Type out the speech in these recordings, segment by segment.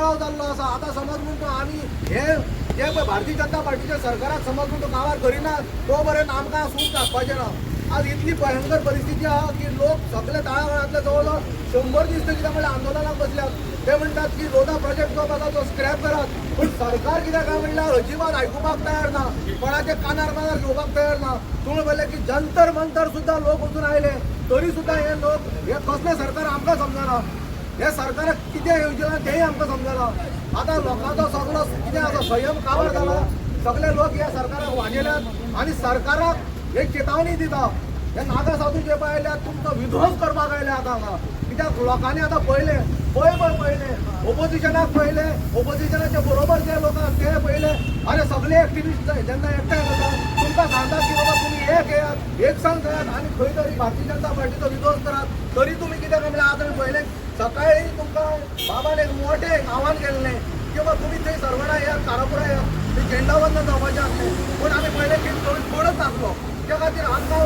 कळाव चाललो असा. आता समज म्हणतो आम्ही हे जे भारतीय जनता पार्टीच्या सरकारात समज म्हणतो कामार करिना तो बरें आमकां सूट दाखपाचें ना. आज इतली भयंकर परिस्थिती आहा की लोक सगळे तळागाळांतले जवळ 100 दीस कितें म्हणल्यार आंदोलनाक बसल्यात. ते म्हणटात की लोधा प्रोजेक्ट जो आसा तो स्क्रॅप करात. पण सरकार कितें काय म्हणल्यार अजिबात आयकुपाक तयार ना, कोणाचे कानार मानार घेवपाक तयार ना. तुम्ही पळयलें की जंतर मंतर सुद्धा लोक वचून आयले, तरी सुद्धा हे लोक हे कसले सरकार आमकां समजना. हे सरकाराक कितें येवचें तेंय आमकां समजना. आता लोकांचो सगळो कितें आसा संयम काबार जाला. सगळे लोक ह्या सरकाराक वाजेल्यात आणि सरकाराक एक चेतावणी दिता. हे नागा साधू जे पळयल्यात तुमचो विध्वंस करपाक आयले आतां हांगा. कित्याक लोकांनी आतां पळयले पळयले ओपोजिशनाक पळयले, ओपोजिशनाचे बरोबर जे लोक ते पळयले. अरे सगळे एक्टिविस्ट जेन्ना एकठांय जातात तुमकां सांगतात की बाबा तुम्ही एक येयात, एक संघ करात आणि खंय तरी भारतीय जनता पार्टीचो विध्वंस करात. तरी तुम्ही कितें काय म्हणल्यार आतां पळयलें सकाळी तुमकां बाबान एक मोठें आव्हान केल्लें की बाबा तुम्ही थंय सरवणा येयात, कारापुरा येयात, ते झेंडावंदन जावपाचें आसलें. पूण आमी पळयलें की कोणच नासलो. त्या खातीर आमकां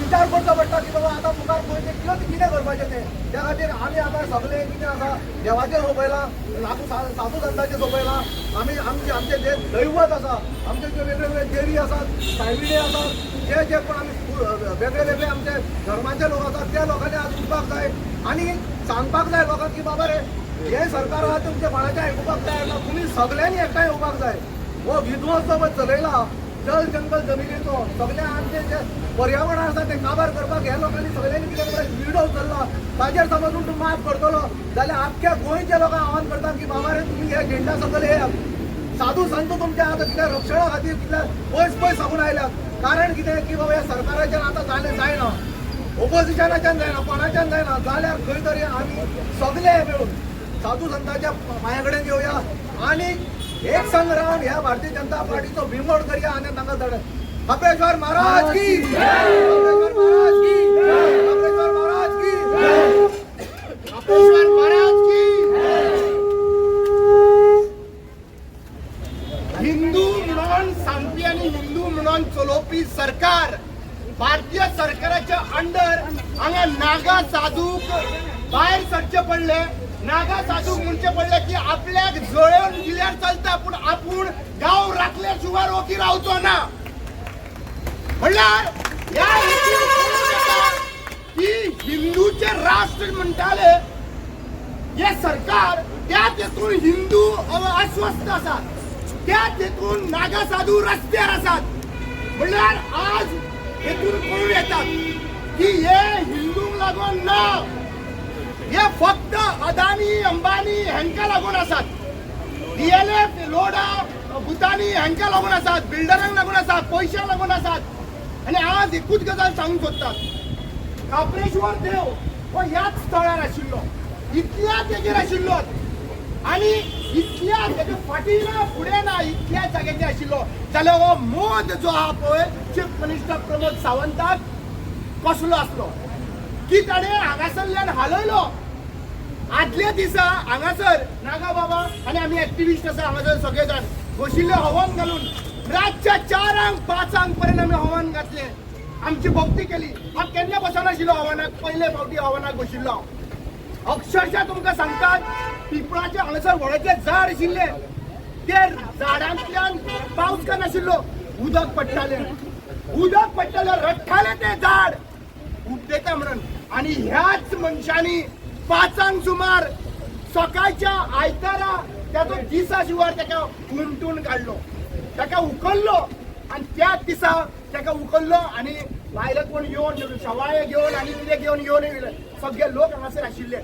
विचार करचो पडटा की बाबा आतां मुखार पळय कितें करपाचें तें. त्या खातीर आमी आतां सगळे कितें आसा देवाचेर सोंपयलां, साधू संतांचेर सोंपयलां. आमचे जे दैवत आसा, आमचे जे वेगळे वेगळे देवी आसात, सायबिणे आसात, जे कोण आमी वेगळे वेगळे आमचे धर्माचे लोक आसात त्या लोकांनी आज उठपाक जाय आनी सांगपाक जाय लोकांक की बाबा रे हे सरकार आहा तुमच्या कोणाचें आयकुपाक तयार ना. तुम्ही सगळ्यांनी एकठांय येवपाक जाय. हो विध्वंस जो चलयला जल जंगल जमिनीचो सगळे आमचे जे पर्यावरण आसा ते काबार करपाक ह्या लोकांनी सगळ्यांनी कितें केलें विडो उचलला. ताजेर समज तूं माफ करतलो जाल्यार आख्ख्या गोंयच्या लोकांक आव्हान करता की बाबा रे तुम्ही हे झेंडा सकयल येयात. साधू संत तुमच्या आतां कितें रक्षणा खातीर कितल्या पयस सागून आयल्यात. कारण कितें की बाबा ह्या सरकाराच्यान आतां जायना, ओपोजिशनाच्यान जायना, कोणाच्यान जायना. जाल्यार खंय तरी आमी सगळे मेळून साधू संतांच्या पांया कडेन येवया आणि एक संघ रावन ह्या भारतीय जनता पार्टीचो बिमोड करूया आणि तांकां धडय. कपेश्वर महाराज की कपेश्वर महाराज की कपेश्वर महाराज की कपेश्वर महाराज की. हिंदू म्हणून सांगपी आणि हिंदू म्हणून चलोवपी सरकार भारतीय सरकाराच्या अंडर हांगा नागा साधूक भायर सरचे पडले. नागा साधूक म्हणचे पडले की आपल्याक जळोवन दिल्यार चलता पूण आपूण गांव राखल्या शिवाय ओकी रावचो ना. म्हणल्यार ह्या की हिंदूचे राष्ट्र म्हणटाले हे सरकार त्या तेतून हिंदू अस्वस्थ आसात, त्या तेतून नागा साधू रस्त्यार आसात. म्हणल्यार आज हेतून कळून येतात की हे हिंदूंक लागून ना, हे फक्त अदानी अंबानी हांकां लागून आसात. डीएलएफ लोडा भुतानी हांकां लागून आसात, बिल्डरांक लागून आसात, पयशांक लागून आसात. आणि आज एकूच गजाल सांगूंक सोदतात, काप्रेश्वर देव हो ह्याच स्थळार आशिल्लो, इतल्या तेजेर आशिल्लो आणि इतल्या तेजे फाटीं ना फुडें ना इतल्या जाग्याचेर आशिल्लो. जाल्यार हो मोद जो आहा पळय चीफ मिनिस्टर प्रमोद सावंताक कसलो आसलो की ताणें हांगासरल्यान हालयलो. आदल्या दिसा हांगासर नागा बाबा आनी आमी एक्टिविस्ट आसा हांगासर सगळे जाण बशिल्ले हवन घालून रातच्या 4-5 पर्यंत आमी हवन घातले, आमची भक्ती केली. हांव केन्ना बसनाशिल्लो हवनाक, पयले फावटी हवनाक बशिल्लो. अक्षरशः तुमकां सांगतात पिपळाचे हांगासर व्हडलेचे झाड आशिल्ले, ते झाडांतल्यान पावस काय नाशिल्लो, उदक पडटालें रडटालें ते झाड उपदेता म्हणून. आणि ह्याच मनशांनी 5 सुमार सकाळच्या आयतारा त्याचो दिसा शिवार ताका गुंतून काडलो, ताका उखल्लो आणि त्याच दिसा ताका उखल्लो आणि भायले कोण येवन शवाळे घेवन आनी कितें घेवन येवन सगळे लोक हांगासर आशिल्ले.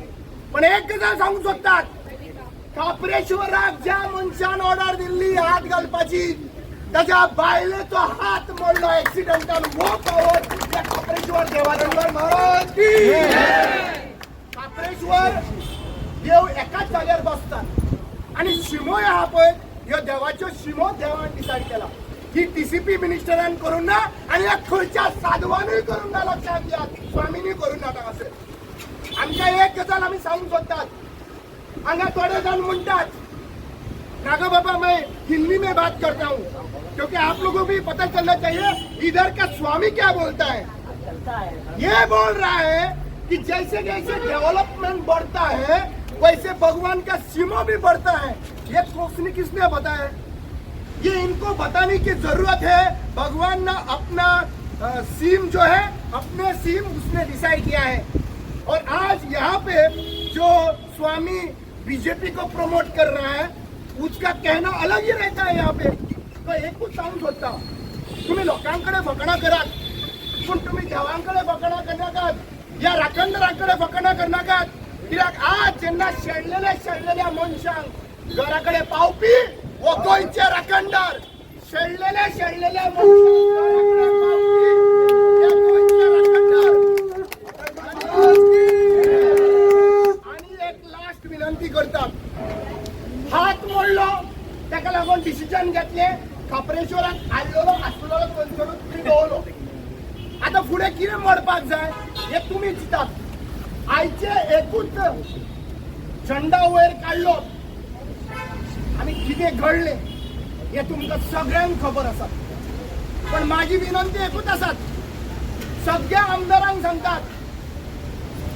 पण एक गजाल सांगूंक सोदतात, काप्रेश्वराक ज्या मनशान ऑर्डर दिल्ली हात घालपाची ताच्या बायलेचो हात मोडलो एक्सिडेंटान. वो पावर त्या काप्रेश्वर देवानंद महाराज की. काप्रेश्वर देव एकाच जाग्यार बसतात आणि शिमो आहा पळय ह्यो देवाच्यो शिमो देवान डिसायड केला. ही टीसीपी मिनिस्टरान करूं ना आणि ह्या खंयच्या साधवानूय करूं ना, लक्षात घ्या, स्वामीनी करूं ना. हांगासर आमकां एक गजाल आमी सांगूंक सोदतात, हांगा थोडे जाण म्हणटात नागा बाबा मैं हिंदी में बात करता हूँ क्योंकि आप लोगों को भी पता चलना चाहिए इधर का स्वामी क्या बोलता है. ये बोल रहा है कि जैसे जैसे डेवलपमेंट बढ़ता है वैसे भगवान का सीमा भी बढ़ता है। ये किसने बताया? ये इनको बताने की जरूरत है। भगवान ने अपना सीम जो है, अपने सीम उसने डिसाइड किया है। और आज यहाँ पे जो स्वामी बीजेपी को प्रमोट कर रहा है, उसका कहना अलग ही रहता है। यहाँ पे तो एक कुछ सांगून सोडता, तुम्ही लोकांकडे फकाणा करात, पण तुम्ही देवांकडे फकाणा करनाकात, या राखणदारांकडे फकाणा करनाकात। कित्याक आज जेन्ना शेळलेल्या मनशांक घराकडे पावपी वो गोंयचे राखणदार, शेळलेल्या मनशांक घराकडे पावपी हे गोंयचे राखणदार। आणि एक लास्ट विनंती करता, हात मोडलो ताका लागून डिसिजन घेतले, खापरेश्वराक हाडलेलो आसलो थंयसरूच तुम्ही दवरलो। आता फुडें कितें मोडपाक जाय हे तुमी चिंतात। आयचे एकूच झेंडा वयर काडलो आनी कितें घडलें हे तुमकां सगळ्यांक खबर आसा। पण माझी विनंती एकूच आसा, सगळ्या आमदारांक सांगतात,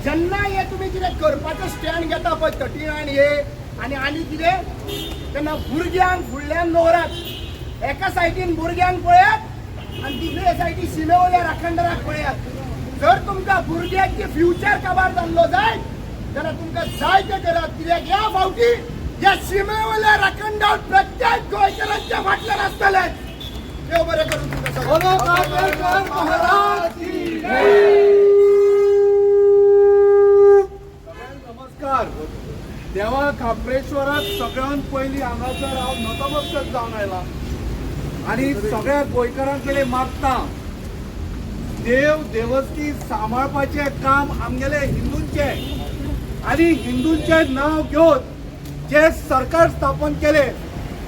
जेन्ना हे तुमी कितें करपाचो स्टँड घेता पळय 39 हे आनी कितें, तेन्ना भुरग्यांक फुडल्यान दवरात। एका सायडीन भुरग्यांक पळयात आणि दुसऱ्या सायडीन शिमेवयल्या राखणदाराक पळयात। जर तुमकां भुरग्यांचे फ्युचर काबार जाल्लो जाय जाल्यार तुमकां जाय तें करात। कित्याक ह्या फावटी ह्या शिमेवयल्या राखणदार प्रत्येक गोंयकारांच्या फाटल्यान आसतले। देव बरें करूं तुमकां सगळ्यांक। महाराज की नमस्कार। देवा खापरेश्वराक सगळ्यात पयली हांगासर हांव नतमस्तक जावन आयला आणि सगळ्या गोंयकारांकडे मागता, देव देवस्थी सांबाळपाचे काम आमगेले हिंदूंचे आणि हिंदूंचे नाव घेवन जे सरकार स्थापन केले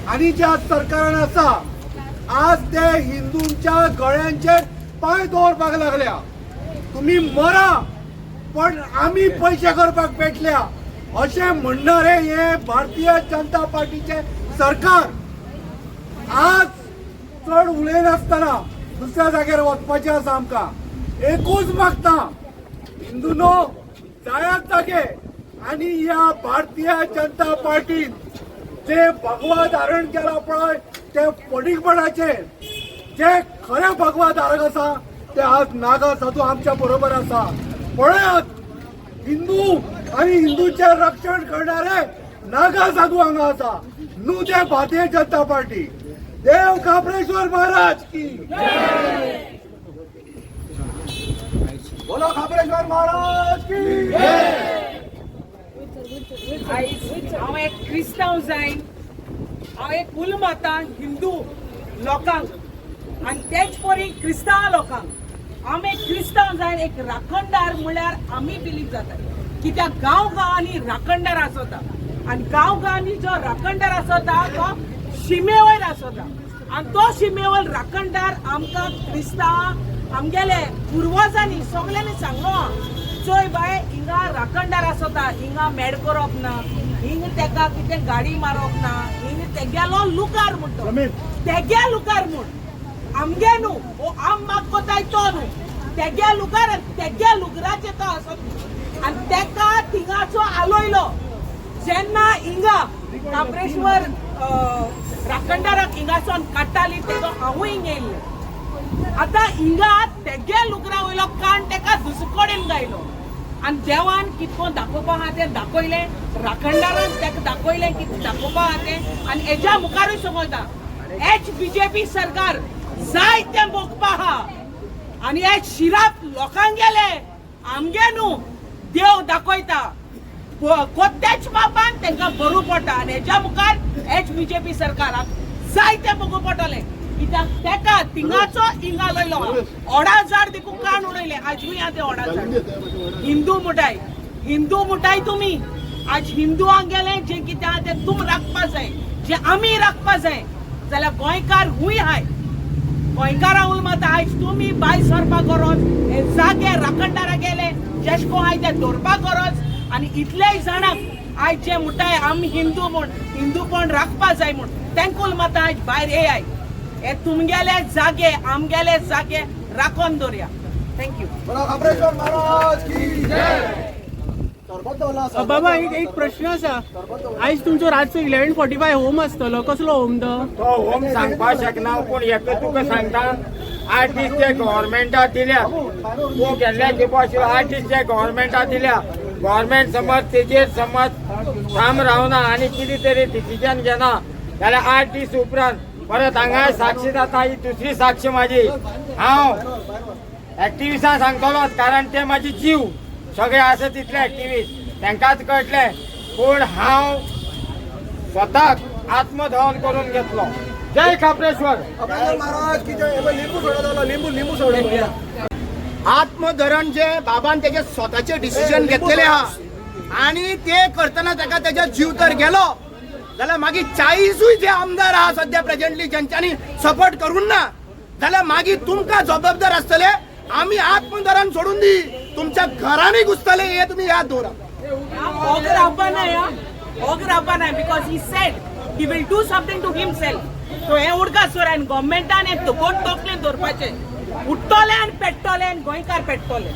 आणि ज्या सरकारान आसा, आज ते हिंदूंच्या गळ्यांचेर पांय दवरपाक लागल्या। तुम्ही मरा पण आम्ही पैसे करपाक पेटल्या अशें म्हणणारे हे भारतीय जनता पार्टीचे सरकार। आज चढ उलयनासतना दुसऱ्या जाग्यार वचपाचें आसा। आमकां एकूच मागता, हिंदूनो जायात जागे आनी ह्या भारतीय जनता पार्टीन जे भगवा धारण केला पळय ते फटीकपणाचे, जे खरे भगवा धारक आसा ते आज नागा साधू आमच्या बरोबर आसा। पळयात, हिंदू आणि हिंदूचे रक्षण करणारे नागा साधू हांगा आसा। न्हू ते भारतीय जनता पार्टी। देव खापरेश्वर महाराज की जय। बोलो खापरेश्वर महाराज की जय। हांव एक क्रिस्तांव जायन, हांव एक उलमाता हिंदू लोकांक आनी तेच परी क्रिस्तांव लोकांक आमी क्रिस्तांव जायन एक राखणदार म्हळ्यार आमी बिलीव जाता। कित्याक गांवांनी राखणदार आसता आनी गांवांनी जो राखणदार आसता तो शिमे वयर आसता आनी तो शिमे वयर राखणदार आमकां क्रिस्तांव आमगेले पुर्वजांनी सगळ्यांनी सांगलो, चोय बाय हिंगा राखणदार आसता, हिंगा मेड करप ना, हिंग तेका कितें गाडी मारप ना, हिंग तेगेलो लुकार म्हणटो, तेगे लुकार म्हण आमगे न्हू, हो आम माग कोताय तो न्हू, तेगे लुकार तेगे लुकराचे तो आसत आनी तेका थिंगाचो आलोयलो। जेन्ना हिंगा काप्रेश्वर राखणदाराक हिंगासून काडटाली तेजो हांवूय हिंग येयल्लें। आतां हिंगा तेगे लुकरा वयलो कान तेका दुसकडेन गायलो आनी देवान कितको दाखोवपा आहा तें दाखयलें, राखणदारान तेका दाखयलें कितें दाखोवपा आहा तें। आनी हेज्या मुखारूय समजता हेच बीजेपी सरकार जाय तें भोगपा आहा आनी हे शिराप लोकांक गेले आमगे न्हू, देव दाखयता। कोत्याच बापान तांकां बरू पडटा आनी हेज्या मुखार हेच बीजेपी सरकाराक जाय तें भोगूं पडटलें। कित्याक तेका थिंगाचो हिंगा लयलो, ओडा झाड देखून कान उडयले। आजूय आहा ते ओडा झाड हिंदू मुठाय तुमी। आज हिंदूआंक गेले जे कितें आहा तें तुम राखपा जाय, जे आमी राखपा जाय जाल्यार गोंयकार हुंय हाय। गोंयकारां उलमाता आयज तुमी भायर सरपा गरज, हे जागे राखणदारा गेले जेशको हाय ते दवरपा गरज आनी इतलेय जाणांक आयज जे मुठाय आमी हिंदूपण राखपा जाय म्हूण तेंक उलमाता आयज भायर येयाय। हे तुमगेले जागे आमगेले जागे राखोन दवरया। थँक्यू। बोलो खापरेश्वर महाराज की जय। सरबत दवरला, सरबत बाबा दवरला, एक प्रश्न आसा सरबत दवरला. आयज तुमचो रातचो 11:45 होम आसतलो कसलो होम तो होम सांगपाक शकना पूण एक तुका सांगता 8 दीस जे गव्हर्मेंटाक दिल्या तूं गेल्ल्या खेपो 8 दीस जे गव्हर्मेंटाक दिल्या गव्हर्मेंट समज तेजेर समज ठाम रावना आनी कितें तरी डिसिजन घेना जाल्यार 8 दीस उपरांत परत हांगा साक्षी जाता ही दुसरी साक्ष म्हाजी हांव एक्टिविस्टां सांगतलो कारण ते म्हाजी जीव सगळे आसा तितले एक्टिविस्ट तांकांच कळटले पूण हांव स्वताक आत्मदहन करून घेतलो. जय खापरेश्वर. अबे महाराज की जय. अबे लिंबू सोडा झाला, लिंबू सोडा. आत्मधरण जे बाबान त्याचे स्वतःचे डिसिजन घेतलेले आहा आणि ते करताना ताका त्याचा जीव तर गेलो जाल्यार मागीर 40 जे आमदार आहा सध्या प्रेझेंटली ज्यांच्यानी सपोर्ट करून ना जाल्यार मागीर तुमकां जबाबदार आसतले आम्ही आत्मधरण सोडून दी तुमच्या घरांनी घुसतले हे तुम्ही याद दवरा. Ogravana because he said he will do something to himself. So हे उडकासोर आनी गव्हर्मेंटान हे तोकोन तोकलेन दवरपाचें उठ्ठोले आनी पेट्टोले आनी गोंयकार पेट्टोले.